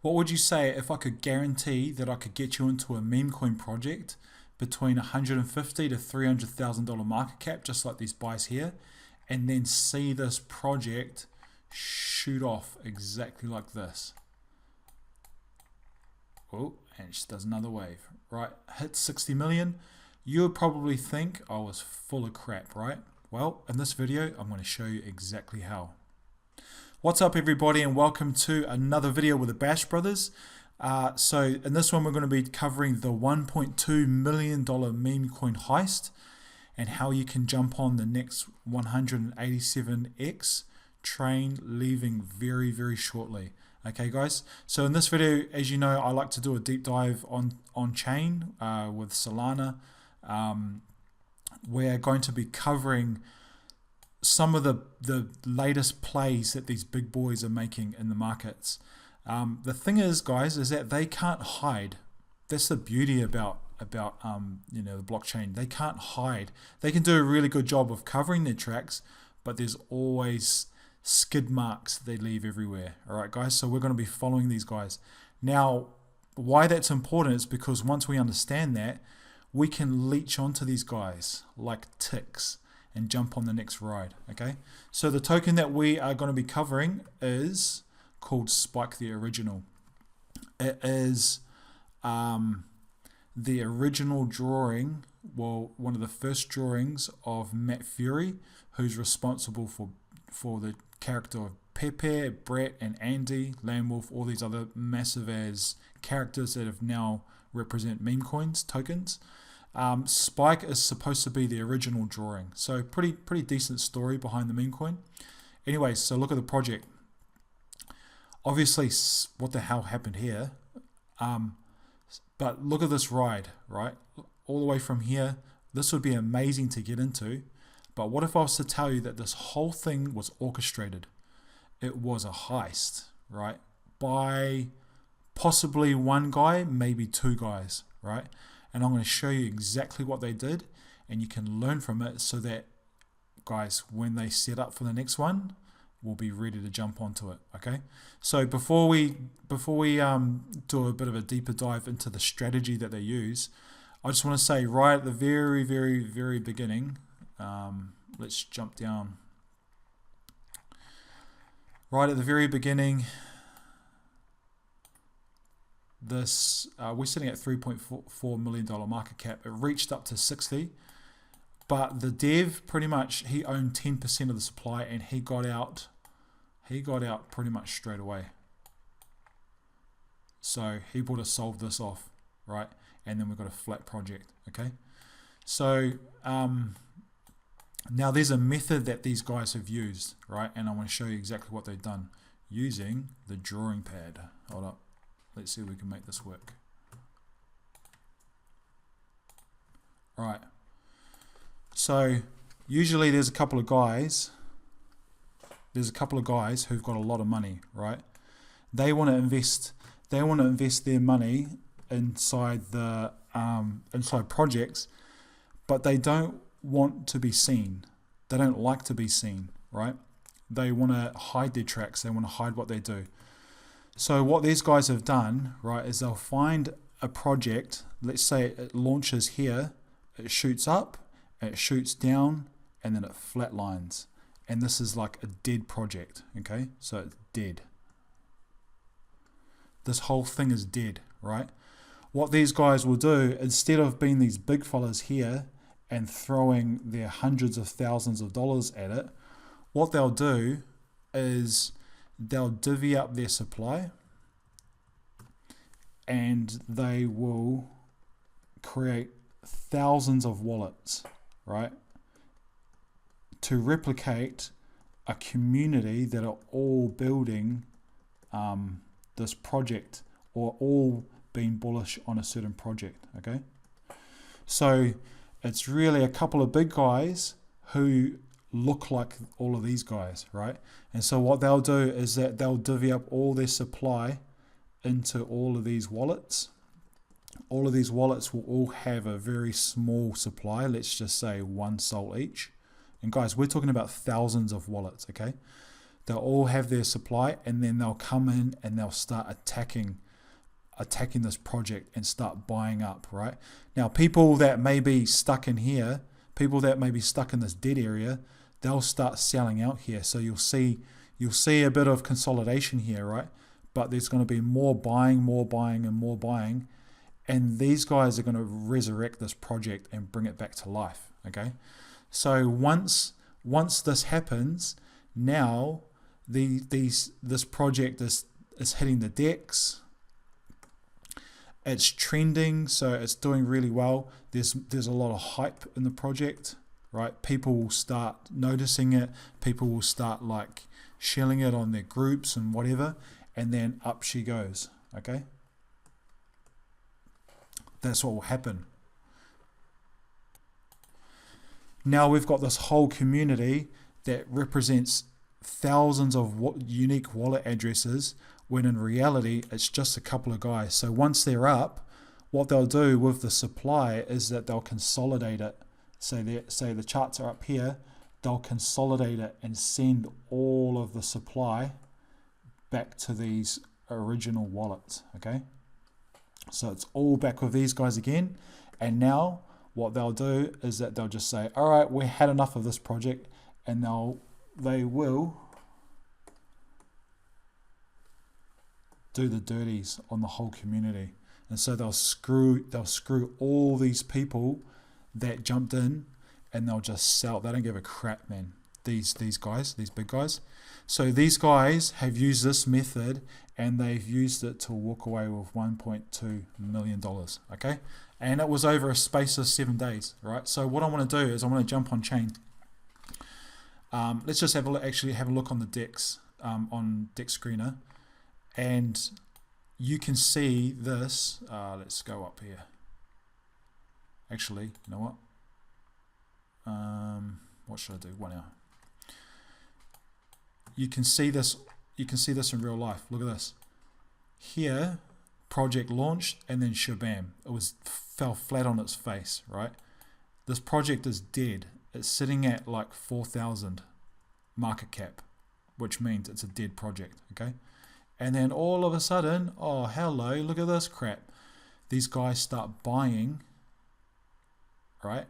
What would you say if I could guarantee that I could get you into a Memecoin project between $150 to $300,000 market cap, just like these buys here, and then see this project shoot off exactly like this? Oh, and it just does another wave, right? Hit 60 million. You would probably think I was full of crap, right? Well, in this video, I'm going to show you exactly how. What's up, everybody, and welcome to another video with the Bash Brothers. So in this one, we're going to be covering the $1.2 million Memecoin heist and how you can jump on the next 187x train, leaving very, very shortly. Okay, guys. So in this video, as you know, I like to do a deep dive on chain with Solana. We're going to be covering some of the latest plays that these big boys are making in the markets. The thing is, guys, is that they can't hide. That's the beauty about the blockchain. They can't hide. They can do a really good job of covering their tracks, but there's always skid marks they leave everywhere. All right, guys. So we're going to be following these guys. Now, why that's important is because once we understand that, we can leech onto these guys like ticks and jump on the next ride. Okay, so the token that we are going to be covering is called Spike the Original. It is the original drawing, well, one of the first drawings of Matt Fury, who's responsible for the character of Pepe, Brett, and Andy, Landwolf, all these other massive as characters that have now represent meme coins, tokens. Spike is supposed to be the original drawing, so pretty decent story behind the meme coin. Anyways, so look at the project. Obviously, what the hell happened here? But look at this ride, right? All the way from here. This would be amazing to get into. But what if I was to tell you that this whole thing was orchestrated? It was a heist, right? By possibly one guy, maybe two guys, right? And I'm going to show you exactly what they did, and you can learn from it so that, guys, when they set up for the next one, we'll be ready to jump onto it. Okay. So before we do a bit of a deeper dive into the strategy that they use, I just want to say right at the very, very, very beginning. Let's jump down. Right at the very beginning, this we're sitting at $3.4 million market cap. It reached up to 60, but the dev pretty much, he owned 10% of the supply, and he got out pretty much straight away. So he would have solved this off, right? And then we've got a flat project. Okay, so now there's a method that these guys have used, right? And I want to show you exactly what they've done using the drawing pad. Hold up. Let's see if we can make this work. All right. So usually there's a couple of guys who've got a lot of money, right? They want to invest their money inside the inside projects, but they don't want to be seen. They don't like to be seen, right? They want to hide their tracks. They want to hide what they do. So what these guys have done, right, is they'll find a project. Let's say it launches here, it shoots up, it shoots down, and then it flatlines. And this is like a dead project, okay? So it's dead. This whole thing is dead, right? What these guys will do, instead of being these big fellas here and throwing their hundreds of thousands of dollars at it, what they'll do is they'll divvy up their supply, and they will create thousands of wallets, right, to replicate a community that are all building this project, or all being bullish on a certain project. Okay, so it's really a couple of big guys who look like all of these guys, right? And so what they'll do is that they'll divvy up all their supply into all of these wallets. All of these wallets will all have a very small supply, let's just say 1 sol each. And guys, we're talking about thousands of wallets, okay? They'll all have their supply, and then they'll come in and they'll start attacking this project and start buying up, right? Now, people that may be stuck in here, people that may be stuck in this dead area, they'll start selling out here. So you'll see a bit of consolidation here, right? But there's going to be more buying, and more buying, and these guys are going to resurrect this project and bring it back to life, okay? So once this happens, now this project is hitting the decks. It's trending, so it's doing really well. There's a lot of hype in the project, right? People will start noticing it. People will start like sharing it on their groups and whatever, and then up she goes, okay? That's what will happen. Now we've got this whole community that represents thousands of unique wallet addresses, when in reality it's just a couple of guys. So once they're up, what they'll do with the supply is that they'll consolidate it. So the charts are up here, they'll consolidate it and send all of the supply back to these original wallets, okay? So it's all back with these guys again, and now what they'll do is that they'll just say, all right, we had enough of this project, and they will do the dirties on the whole community. And so they'll screw all these people that jumped in, and they'll just sell. They don't give a crap, man. These guys, these big guys. So these guys have used this method, and they've used it to walk away with $1.2 million, okay? And it was over a space of 7 days, right? So what I want to do is I want to jump on chain. Let's just have a look on the DEX, on DEX Screener, and you can see this. Let's go up here. Actually, you know what? What should I do? What now? You can see this. You can see this in real life. Look at this. Here, project launched, and then shabam, it fell flat on its face. Right. This project is dead. It's sitting at like 4,000 market cap, which means it's a dead project. Okay. And then all of a sudden, oh hello, look at this crap. These guys start buying. Right.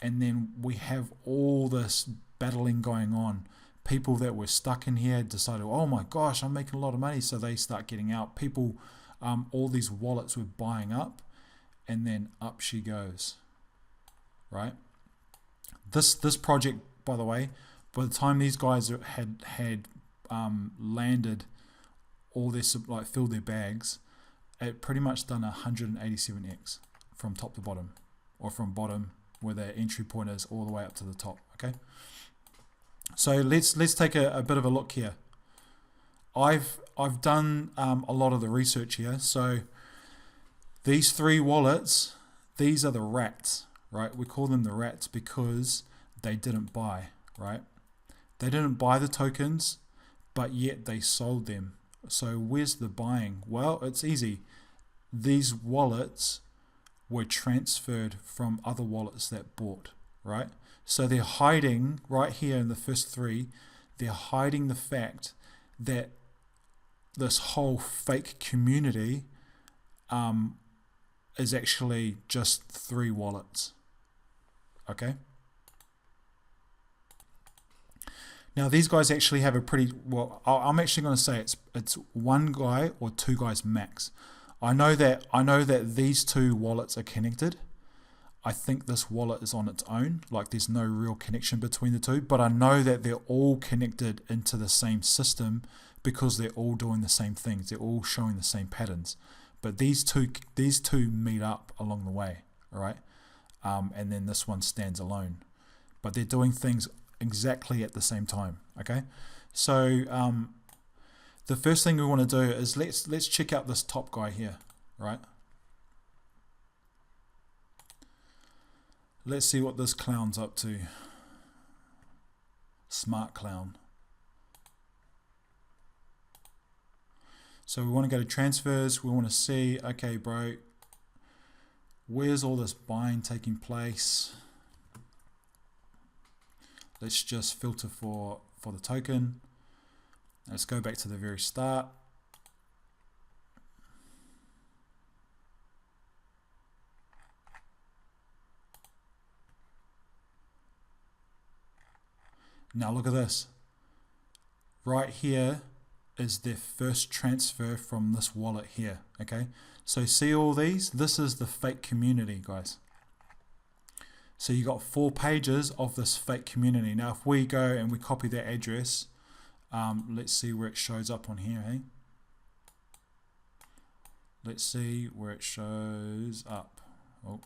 And then we have all this battling going on. People that were stuck in here decided, oh my gosh, I'm making a lot of money, so they start getting out. People, all these wallets were buying up, and then up she goes, right? This project, by the way, by the time these guys had landed all their, like filled their bags, it pretty much done 187x from top to bottom, or from bottom where their entry point is all the way up to the top. Okay. So let's take a bit of a look here. I've done a lot of the research here. So these three wallets, these are the rats, right? We call them the rats because they didn't buy, right? They didn't buy the tokens, but yet they sold them. So where's the buying? Well, it's easy. These wallets were transferred from other wallets that bought, right? So they're hiding right here in the first three, they're hiding the fact that this whole fake community is actually just three wallets. Okay. Now these guys actually have a pretty, well, I'm actually going to say it's one guy or two guys max. I know that these two wallets are connected. I think this wallet is on its own, like there's no real connection between the two, but I know that they're all connected into the same system because they're all doing the same things. They're all showing the same patterns, but these two meet up along the way, all right? And then this one stands alone, but they're doing things exactly at the same time, okay? So the first thing we want to do is let's check out this top guy here, right? Let's see what this clown's up to. Smart clown. So we want to go to transfers. We want to see, okay, bro, where's all this buying taking place? Let's just filter for the token. Let's go back to the very start. Now look at this. Right here is their first transfer from this wallet here. Okay, so see all these? This is the fake community, guys. So you got 4 pages of this fake community. Now if we go and we copy that address, let's see where it shows up on here, hey? Let's see where it shows up. Oh.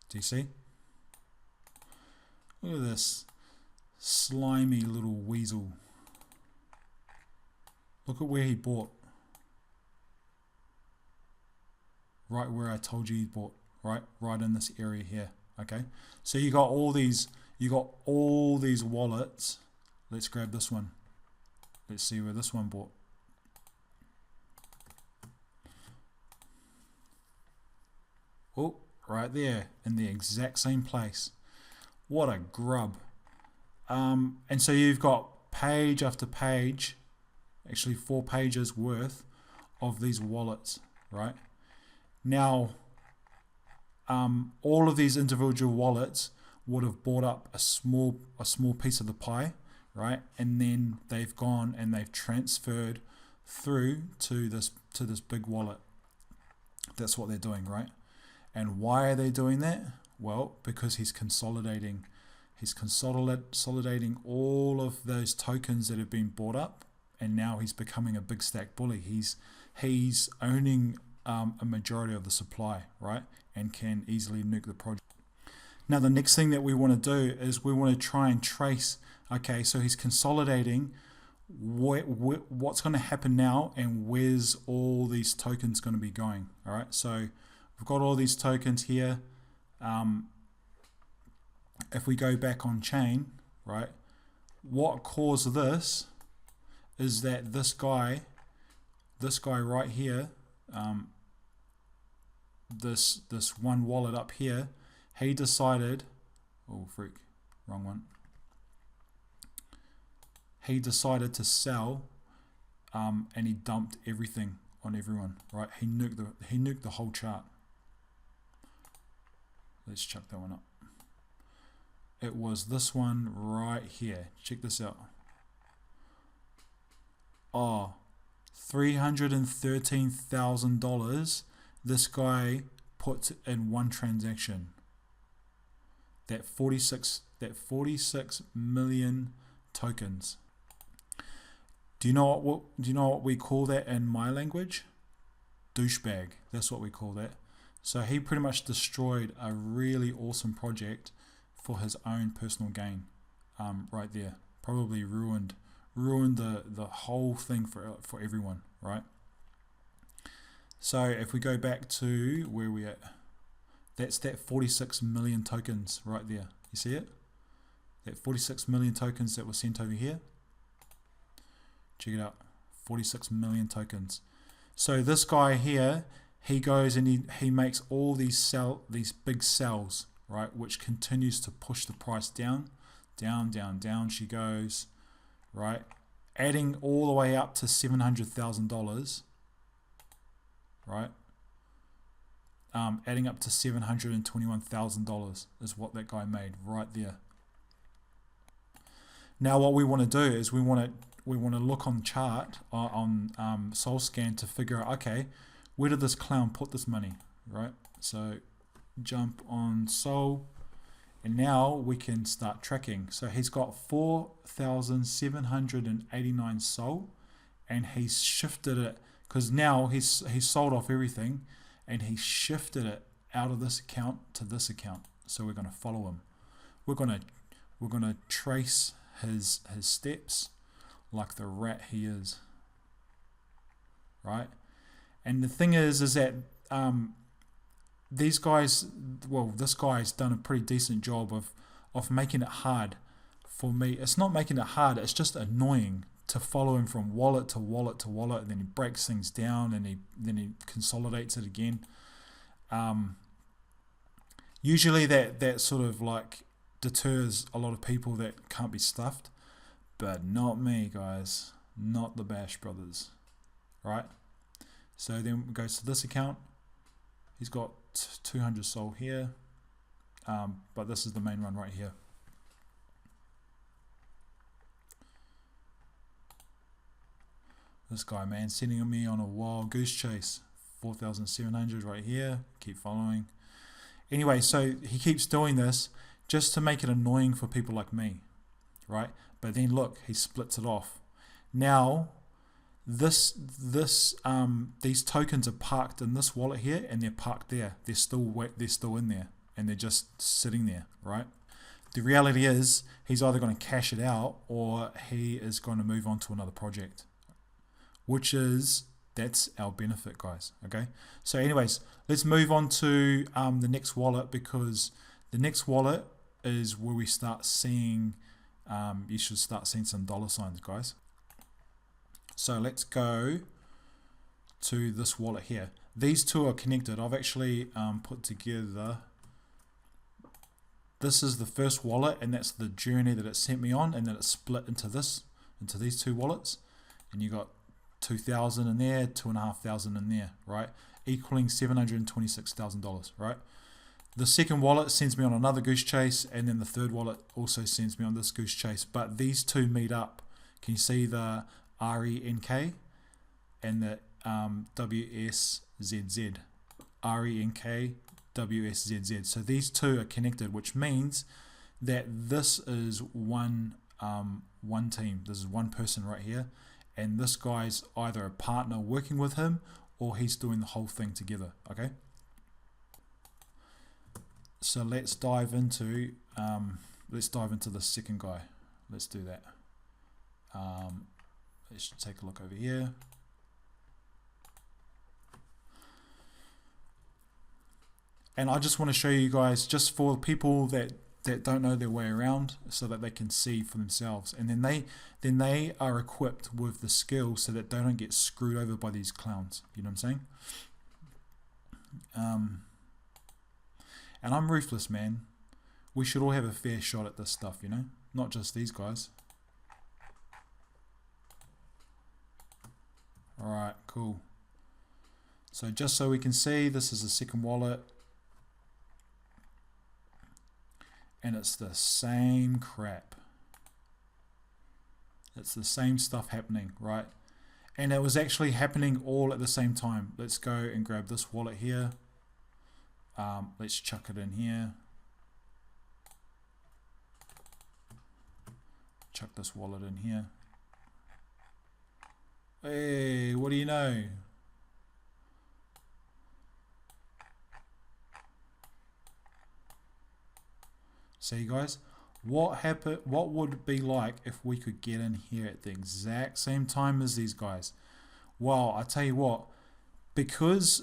Do you see? Look at this slimy little weasel. Look at where he bought. Right where I told you he bought. Right in this area here. Okay. So you got all these wallets. Let's grab this one. Let's see where this one bought. Oh, right there in the exact same place. What a grub. And so you've got page after page, actually 4 pages worth of these wallets, right? Now, all of these individual wallets would have bought up a small piece of the pie, right? And then they've gone and they've transferred through to this big wallet. That's what they're doing, right? And why are they doing that? Well, because he's consolidating. He's consolidating all of those tokens that have been bought up, and now he's becoming a big stack bully. He's owning a majority of the supply, right? And can easily nuke the project. Now the next thing that we want to do is we want to try and trace, okay, so he's consolidating what's going to happen now and where's all these tokens going to be going. All right, so we've got all these tokens here. If we go back on chain, right, what caused this is that this guy right here, this one wallet up here, he decided, oh freak, wrong one. He decided to sell, and he dumped everything on everyone, right? He nuked the whole chart. Let's chuck that one up. It was this one right here. Check this out. Oh, $313,000 this guy put in one transaction. That 46 million tokens. Do you know what we call that in my language? Douchebag. That's what we call that. So he pretty much destroyed a really awesome project for his own personal gain, right there. Probably ruined the whole thing for everyone, right? So if we go back to where we at, that's that 46 million tokens right there. You see it? That 46 million tokens that were sent over here. Check it out. 46 million tokens. So this guy here, he goes and he makes all these big sells, right, which continues to push the price down she goes, right, adding all the way up to $700,000, right, adding up to $721,000 is what that guy made right there. Now what we want to do is we want to look on the chart on SolScan to figure out, okay, where did this clown put this money, right? So jump on Sol, and now we can start tracking. So he's got 4,789 Sol, and he's shifted it because now he's sold off everything, and he shifted it out of this account to this account. So we're going to follow him. We're going to trace his steps like the rat he is, right? And the thing is that these guys, well, this guy's done a pretty decent job of making it hard for me. It's not making it hard, it's just annoying to follow him from wallet to wallet to wallet, and then he breaks things down and then he consolidates it again. Usually that sort of like deters a lot of people that can't be stuffed, but not me, guys. Not the Bash brothers, right? So then it goes to this account. He's got 200 sol here, but this is the main one right here. This guy, man, sending me on a wild goose chase. 4,700 right here. Keep following. Anyway, so he keeps doing this just to make it annoying for people like me, right? But then look, he splits it off. Now, these tokens are parked in this wallet here, and they're parked there. They're still in there, and they're just sitting there, right? The reality is, he's either going to cash it out, or he is going to move on to another project, that's our benefit, guys. Okay. So, anyways, let's move on to the next wallet, because the next wallet is where we start seeing. You should start seeing some dollar signs, guys. So let's go to this wallet here. These two are connected. I've actually put together. This is the first wallet, and that's the journey that it sent me on, and then it's split into these two wallets, and you got 2,000 in there, 2,500 in there, right? Equaling $726,000, right? The second wallet sends me on another goose chase, and then the third wallet also sends me on this goose chase. But these two meet up. Can you see the RENK and the WSZZ? RENK, WSZZ. So these two are connected, which means that this is one team. This is one person right here, and this guy's either a partner working with him, or he's doing the whole thing together. Okay. So let's dive into the second guy. Let's do that. Let's take a look over here. And I just want to show you guys, just for people that don't know their way around, so that they can see for themselves, and then they are equipped with the skills so that they don't get screwed over by these clowns. You know what I'm saying? And I'm ruthless, man. We should all have a fair shot at this stuff, you know? Not just these guys. Alright, cool. So just so we can see, this is the second wallet. And it's the same crap. It's the same stuff happening, right? And it was actually happening all at the same time. Let's go and grab this wallet here. Let's chuck it in here. Chuck this wallet in here. Hey, what do you know? See, guys, what would it be like if we could get in here at the exact same time as these guys? Well, I tell you what, because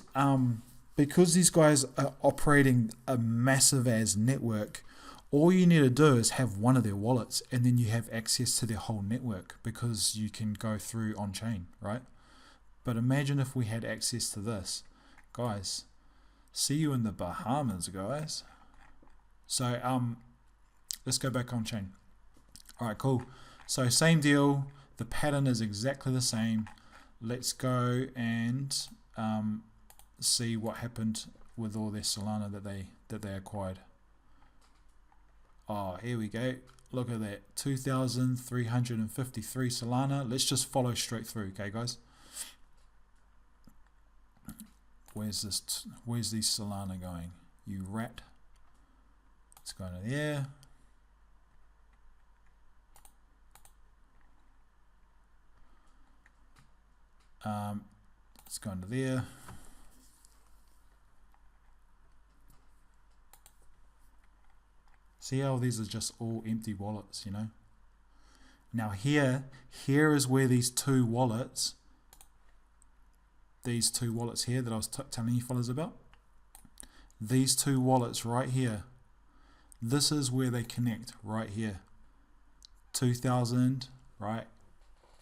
these guys are operating a massive as network, all you need to do is have one of their wallets, and then you have access to their whole network, because you can go through on chain, right? But imagine if we had access to this, guys. See you in the Bahamas, guys. So let's go back on chain. All right, cool. So same deal. The pattern is exactly the same. Let's go and see what happened with all their Solana that they acquired. Oh, here we go. Look at that, 2,353 Solana. Let's just follow straight through, okay, guys? Where's these Solana going? You rat. It's going to there. It's going to there. See how these are just all empty wallets, you know? Now here is where these two wallets here that I was telling you fellas about, these two wallets right here, this is where they connect right here. 2,000, right?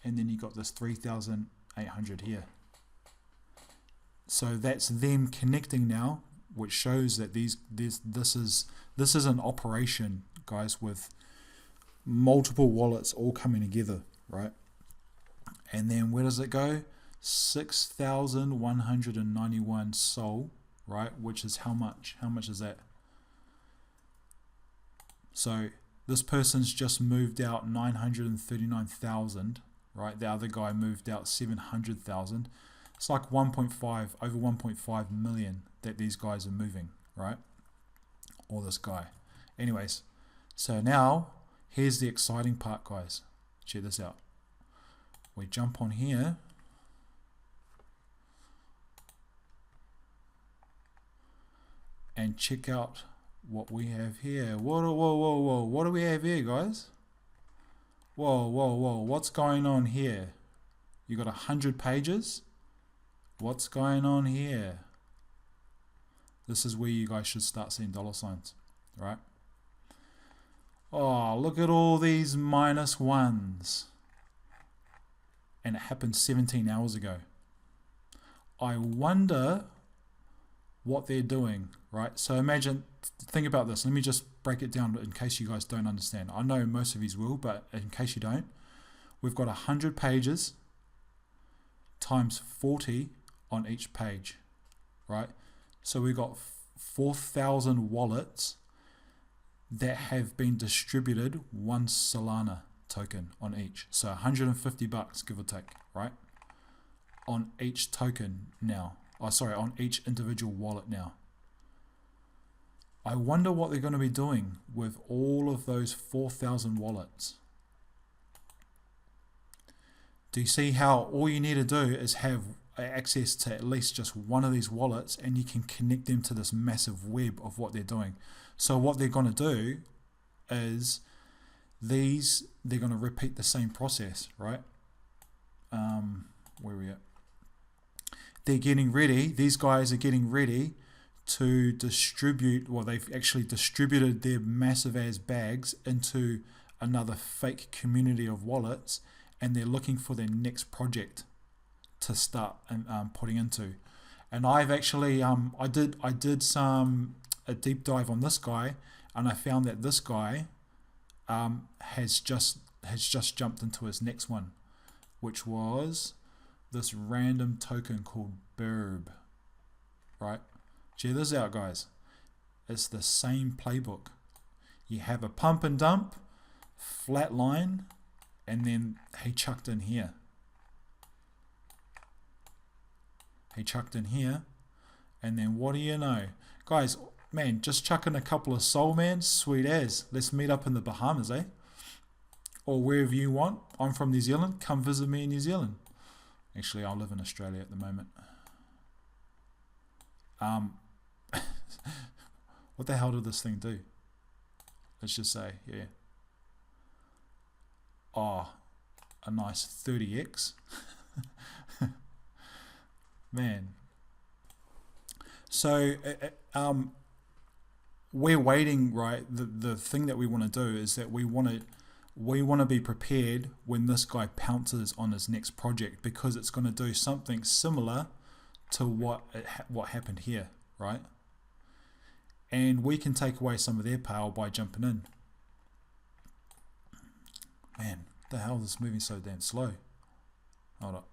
And then you got this 3,800 here. So that's them connecting now. which shows that this is an operation, guys, with multiple wallets all coming together, right? And then where does it go? 6,191 sol, right? Which is how much? How much is that? So this person's just moved out 939,000, right? The other guy moved out 700,000. It's like 1.5, over 1.5 million that these guys are moving, right? Or this guy. Anyways, so now here's the exciting part, guys. Check this out. We jump on here. And check out what we have here. Whoa. What do we have here, guys? Whoa. What's going on here? You got 100 pages. What's going on here? This is where you guys should start seeing dollar signs, right? Oh, look at all these -1s. And it happened 17 hours ago. I wonder what they're doing, right? So imagine, think about this. Let me just break it down in case you guys don't understand. I know most of you will, but in case you don't, we've got 100 pages times 40 on each page, right? So we've got 4,000 wallets that have been distributed 1 Solana token on each. So 150 bucks, give or take, right? On each token now. Oh, sorry, on each individual wallet now. I wonder what they're going to be doing with all of those 4,000 wallets. Do you see how all you need to do is have access to at least just one of these wallets, and you can connect them to this massive web of what they're doing? So what they're going to do is they're going to repeat the same process, right? Where are we at? They're getting ready, these guys are getting ready to distribute, well, they've actually distributed their massive ass bags into another fake community of wallets, and they're looking for their next project to start putting into. And I've actually I did a deep dive on this guy, and I found that this guy has just jumped into his next one, which was this random token called Burb, right? Check this out, guys. It's the same playbook. You have a pump and dump, flat line, and then he chucked in here. And then what do you know? Guys, man, just chuck in a couple of soul, man, sweet as. Let's meet up in the Bahamas, eh? Or wherever you want. I'm from New Zealand. Come visit me in New Zealand. Actually, I live in Australia at the moment. What the hell did this thing do? Let's just say, yeah. Oh, a nice 30x. Man. So, we're waiting, right? The thing that we want to do is that we want to be prepared when this guy pounces on his next project, because it's going to do something similar to what happened here, right? And we can take away some of their power by jumping in. Man, what the hell is this moving so damn slow? Hold up.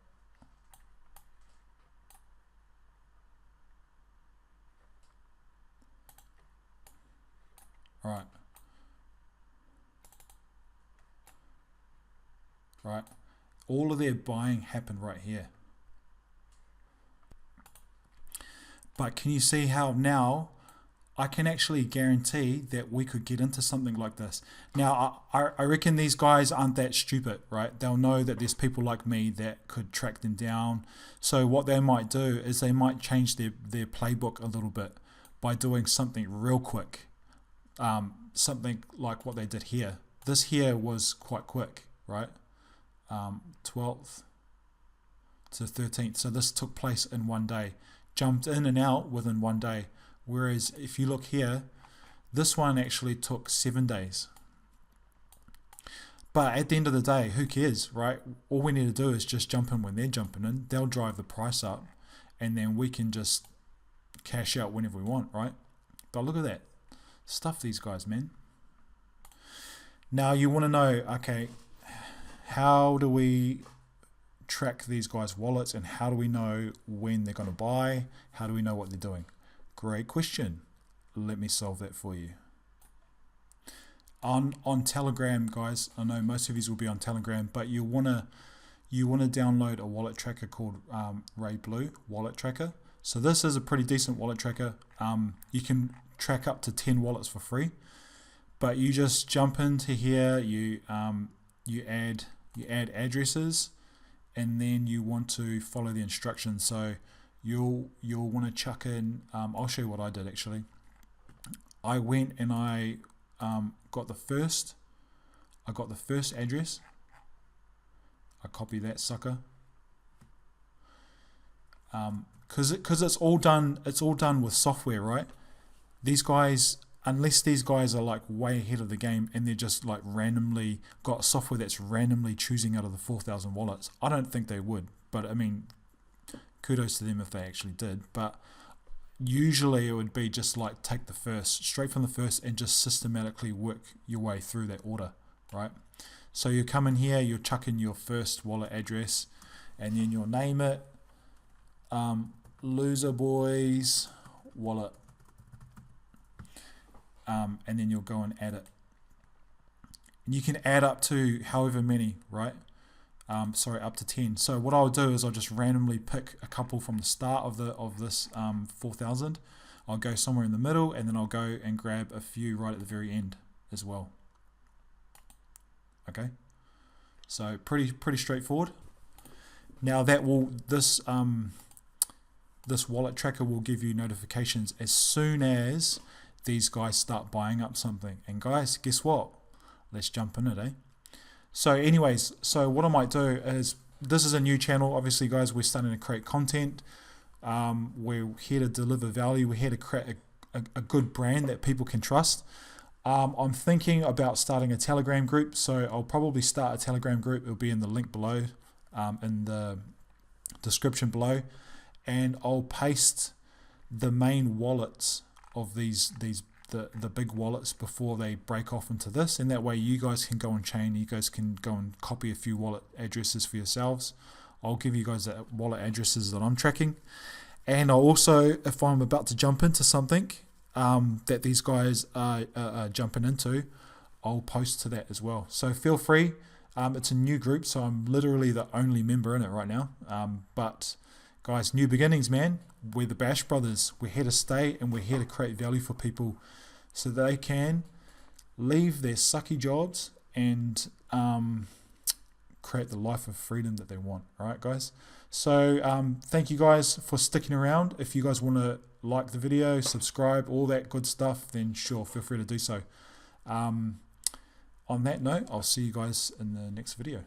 Right. All of their buying happened right here. But can you see how now I can actually guarantee that we could get into something like this? Now, I reckon these guys aren't that stupid, right? They'll know that there's people like me that could track them down. So what they might do is they might change their playbook a little bit by doing something real quick. Something like what they did here. This here was quite quick, right? 12th to 13th. So this took place in one day. Jumped in and out within one day. Whereas if you look here, this one actually took 7 days. But at the end of the day, who cares, right? All we need to do is just jump in when they're jumping in. They'll drive the price up, and then we can just cash out whenever we want, right? But look at that. Stuff these guys, man. Now you want to know, okay, how do we track these guys' wallets, and how do we know when they're going to buy? How do we know what they're doing? Great question. Let me solve that for you. On Telegram, guys, I know most of you will be on Telegram, but you want to download a wallet tracker called Rayblue wallet tracker. So this is a pretty decent wallet tracker. You can track up to 10 wallets for free, but you just jump into here, you add addresses, and then you want to follow the instructions. So you'll want to chuck in, I'll show you what I did actually. I went and I got the first address. I copy that sucker. Because it's all done with software, right? These guys, unless these guys are like way ahead of the game and they're just like randomly got software that's randomly choosing out of the 4,000 wallets, I don't think they would. But I mean, kudos to them if they actually did. But usually it would be just like take the first, straight from the first, and just systematically work your way through that order, right? So you come in here, you chuck in your first wallet address, and then you'll name it Loser Boys Wallet, and then you'll go and add it. And you can add up to however many, right? Sorry, up to 10. So what I'll do is I'll just randomly pick a couple from the start of this 4,000. I'll go somewhere in the middle, and then I'll go and grab a few right at the very end as well. Okay, so pretty straightforward. Now this wallet tracker will give you notifications as soon as these guys start buying up something. And guys, guess what? Let's jump in it, eh? So anyways, so what I might do is, this is a new channel. Obviously, guys, we're starting to create content. We're here to deliver value. We're here to create a good brand that people can trust. I'm thinking about starting a Telegram group, so I'll probably start a Telegram group. It'll be in the link below, in the description below, and I'll paste the main wallets of the big wallets before they break off into this, and that way you guys can go on chain. You guys can go and copy a few wallet addresses for yourselves. I'll give you guys the wallet addresses that I'm tracking, and I'll also, if I'm about to jump into something that these guys are jumping into, I'll post to that as well. So feel free. It's a new group, so I'm literally the only member in it right now. But guys, new beginnings, man. We're the Bash Brothers. We're here to stay, and we're here to create value for people so they can leave their sucky jobs and create the life of freedom that they want. All right, guys? So thank you guys for sticking around. If you guys want to like the video, subscribe, all that good stuff, then sure, feel free to do so. On that note, I'll see you guys in the next video.